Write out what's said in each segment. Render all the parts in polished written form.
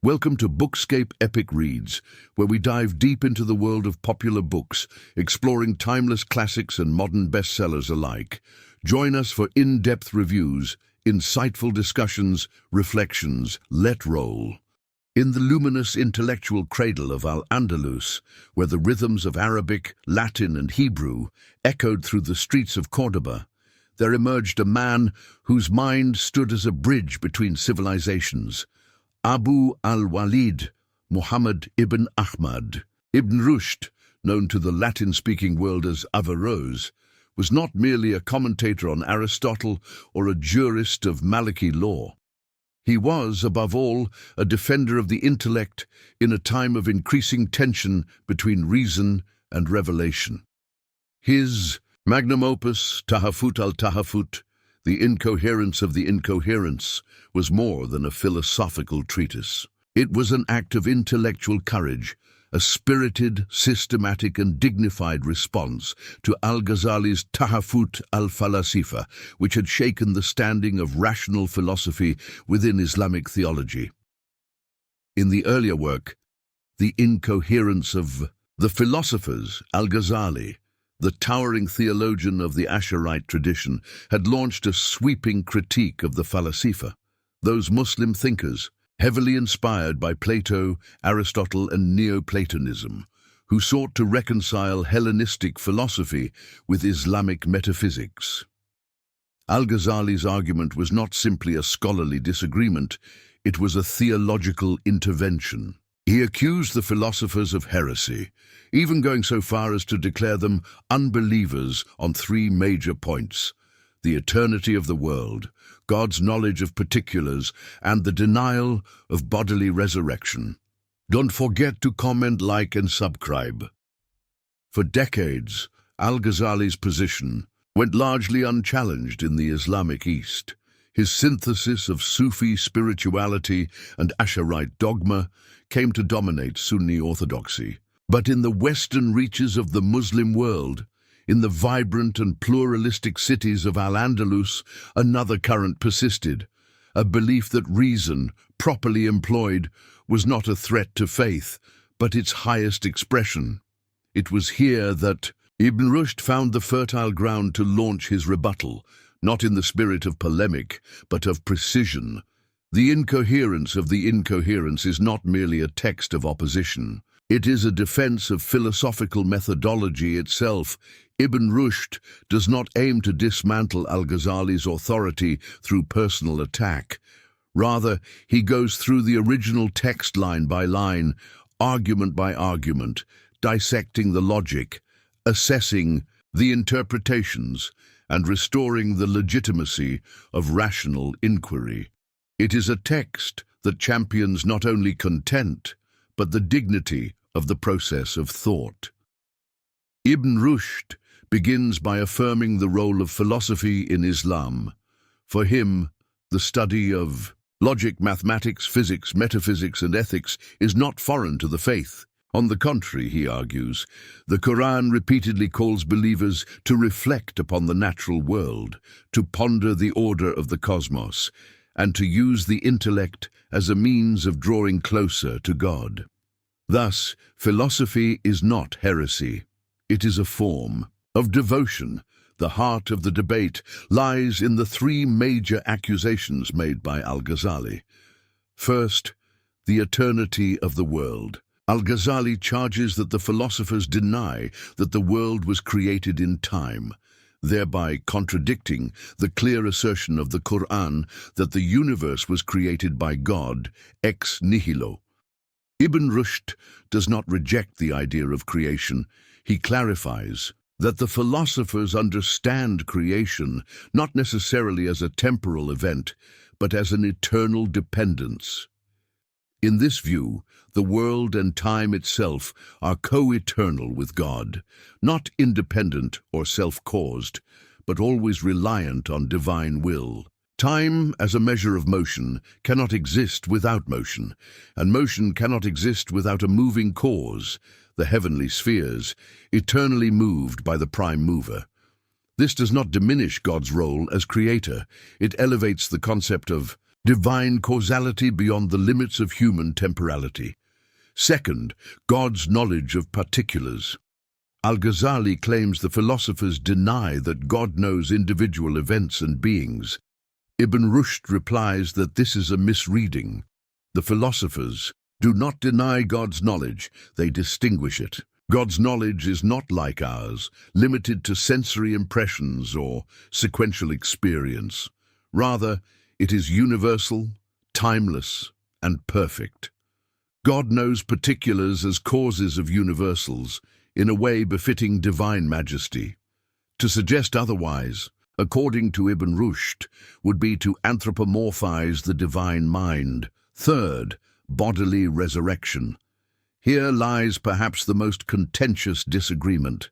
Welcome to Bookscape Epic Reads, where we dive deep into the world of popular books, exploring timeless classics and modern bestsellers alike. Join us for in-depth reviews, insightful discussions, reflections. Let roll. In the luminous intellectual cradle of Al-Andalus, where the rhythms of Arabic, Latin, and Hebrew echoed through the streets of Córdoba, there emerged a man whose mind stood as a bridge between civilizations. Abu al-Walid, Muhammad ibn Ahmad. Ibn Rushd, known to the Latin-speaking world as Averroes, was not merely a commentator on Aristotle or a jurist of Maliki law. He was, above all, a defender of the intellect in a time of increasing tension between reason and revelation. His magnum opus, Tahafut al-Tahafut, The Incoherence of the Incoherence, was more than a philosophical treatise. It was an act of intellectual courage, a spirited, systematic, and dignified response to Al-Ghazali's Tahafut al-Falasifa, which had shaken the standing of rational philosophy within Islamic theology. In the earlier work, The Incoherence of the Philosophers, Al-Ghazali, the towering theologian of the Asharite tradition, had launched a sweeping critique of the Falasifa, those Muslim thinkers, heavily inspired by Plato, Aristotle, and Neoplatonism, who sought to reconcile Hellenistic philosophy with Islamic metaphysics. Al-Ghazali's argument was not simply a scholarly disagreement, it was a theological intervention. He accused the philosophers of heresy, even going so far as to declare them unbelievers on three major points: the eternity of the world, God's knowledge of particulars, and the denial of bodily resurrection. Don't forget to comment, like, and subscribe. For decades, Al-Ghazali's position went largely unchallenged in the Islamic East. His synthesis of Sufi spirituality and Asharite dogma came to dominate Sunni orthodoxy. But in the western reaches of the Muslim world, in the vibrant and pluralistic cities of Al-Andalus, another current persisted, a belief that reason, properly employed, was not a threat to faith, but its highest expression. It was here that Ibn Rushd found the fertile ground to launch his rebuttal, not in the spirit of polemic, but of precision. The Incoherence of the Incoherence is not merely a text of opposition. It is a defense of philosophical methodology itself. Ibn Rushd does not aim to dismantle Al-Ghazali's authority through personal attack. Rather, he goes through the original text line by line, argument by argument, dissecting the logic, assessing the interpretations, and restoring the legitimacy of rational inquiry. It is a text that champions not only content, but the dignity of the process of thought. Ibn Rushd begins by affirming the role of philosophy in Islam. For him, the study of logic, mathematics, physics, metaphysics, and ethics is not foreign to the faith. On the contrary, he argues, the Qur'an repeatedly calls believers to reflect upon the natural world, to ponder the order of the cosmos, and to use the intellect as a means of drawing closer to God. Thus, philosophy is not heresy. It is a form of devotion. The heart of the debate lies in the three major accusations made by Al-Ghazali. First, the eternity of the world. Al-Ghazali charges that the philosophers deny that the world was created in time, thereby contradicting the clear assertion of the Qur'an that the universe was created by God ex nihilo. Ibn Rushd does not reject the idea of creation. He clarifies that the philosophers understand creation not necessarily as a temporal event, but as an eternal dependence. In this view, the world and time itself are co-eternal with God, not independent or self-caused, but always reliant on divine will. Time, as a measure of motion, cannot exist without motion, and motion cannot exist without a moving cause, the heavenly spheres, eternally moved by the prime mover. This does not diminish God's role as creator. It elevates the concept of divine causality beyond the limits of human temporality. Second, God's knowledge of particulars. Al-Ghazali claims the philosophers deny that God knows individual events and beings. Ibn Rushd replies that this is a misreading. The philosophers do not deny God's knowledge, they distinguish it. God's knowledge is not like ours, limited to sensory impressions or sequential experience. Rather, it is universal, timeless, and perfect. God knows particulars as causes of universals, in a way befitting divine majesty. To suggest otherwise, according to Ibn Rushd, would be to anthropomorphize the divine mind. Third, bodily resurrection. Here lies perhaps the most contentious disagreement.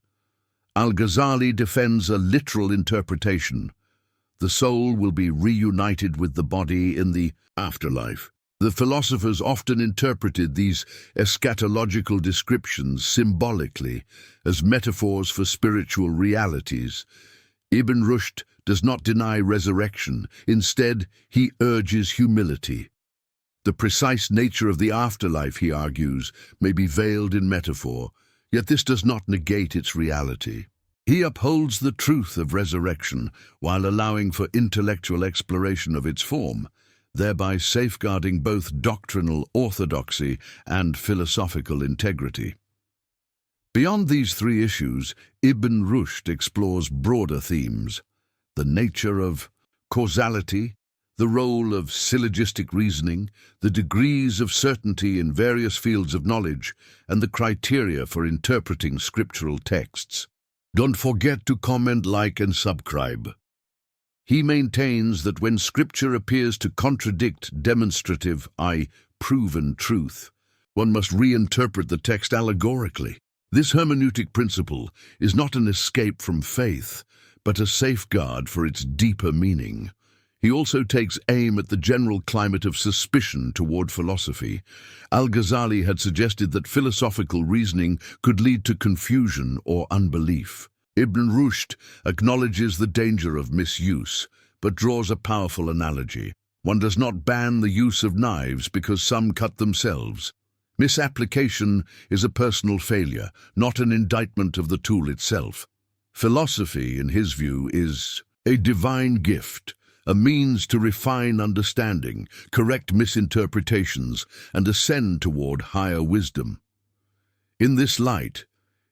Al-Ghazali defends a literal interpretation. The soul will be reunited with the body in the afterlife. The philosophers often interpreted these eschatological descriptions symbolically, as metaphors for spiritual realities. Ibn Rushd does not deny resurrection. Instead, he urges humility. The precise nature of the afterlife, he argues, may be veiled in metaphor, yet this does not negate its reality. He upholds the truth of resurrection while allowing for intellectual exploration of its form, thereby safeguarding both doctrinal orthodoxy and philosophical integrity. Beyond these three issues, Ibn Rushd explores broader themes: the nature of causality, the role of syllogistic reasoning, the degrees of certainty in various fields of knowledge, and the criteria for interpreting scriptural texts. Don't forget to comment, like, and subscribe. He maintains that when Scripture appears to contradict demonstrative, proven truth, one must reinterpret the text allegorically. This hermeneutic principle is not an escape from faith, but a safeguard for its deeper meaning. He also takes aim at the general climate of suspicion toward philosophy. Al-Ghazali had suggested that philosophical reasoning could lead to confusion or unbelief. Ibn Rushd acknowledges the danger of misuse, but draws a powerful analogy. One does not ban the use of knives because some cut themselves. Misapplication is a personal failure, not an indictment of the tool itself. Philosophy, in his view, is a divine gift, a means to refine understanding, correct misinterpretations, and ascend toward higher wisdom. In this light,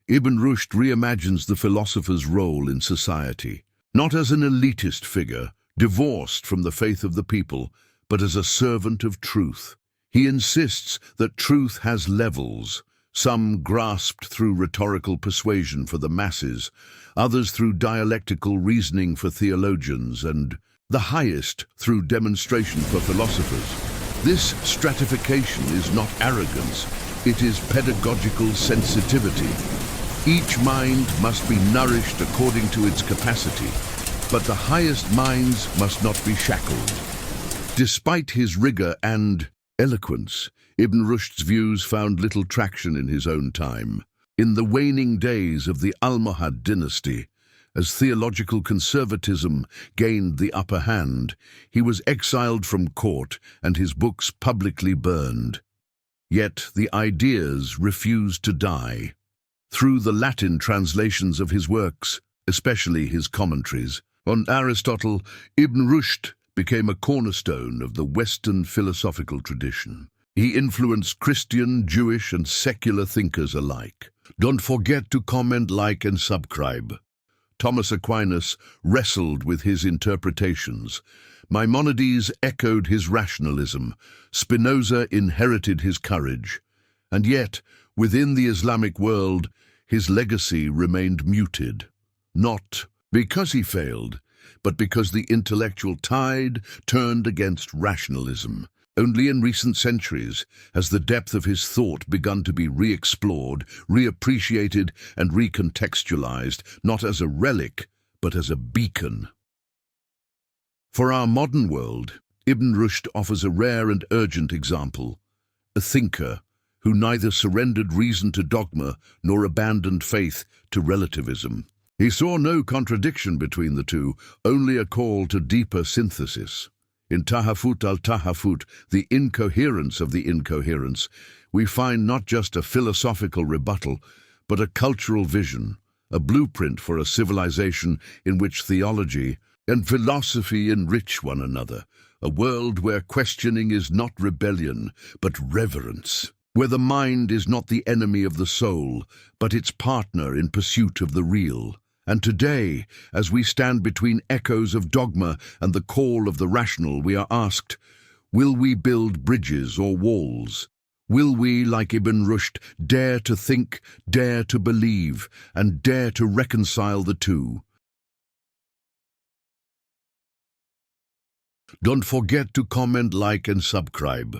Ibn Rushd reimagines the philosopher's role in society, not as an elitist figure, divorced from the faith of the people, but as a servant of truth. He insists that truth has levels, some grasped through rhetorical persuasion for the masses, others through dialectical reasoning for theologians, and the highest through demonstration for philosophers. This stratification is not arrogance, it is pedagogical sensitivity. Each mind must be nourished according to its capacity, but the highest minds must not be shackled. Despite his rigor and eloquence, Ibn Rushd's views found little traction in his own time. In the waning days of the Almohad dynasty, as theological conservatism gained the upper hand, he was exiled from court and his books publicly burned. Yet the ideas refused to die. Through the Latin translations of his works, especially his commentaries on Aristotle, Ibn Rushd became a cornerstone of the Western philosophical tradition. He influenced Christian, Jewish, and secular thinkers alike. Don't forget to comment, like, and subscribe. Thomas Aquinas wrestled with his interpretations. Maimonides echoed his rationalism. Spinoza inherited his courage. And yet, within the Islamic world, his legacy remained muted. Not because he failed, but because the intellectual tide turned against rationalism. Only in recent centuries has the depth of his thought begun to be re-explored, reappreciated, and recontextualized, not as a relic, but as a beacon. For our modern world, Ibn Rushd offers a rare and urgent example, a thinker who neither surrendered reason to dogma nor abandoned faith to relativism. He saw no contradiction between the two, only a call to deeper synthesis. In al-Tahafut, the incoherence of the incoherence, we find not just a philosophical rebuttal, but a cultural vision, a blueprint for a civilization in which theology and philosophy enrich one another, a world where questioning is not rebellion, but reverence, where the mind is not the enemy of the soul, but its partner in pursuit of the real. And today, as we stand between echoes of dogma and the call of the rational, we are asked, will we build bridges or walls? Will we, like Ibn Rushd, dare to think, dare to believe, and dare to reconcile the two? Don't forget to comment, like, and subscribe.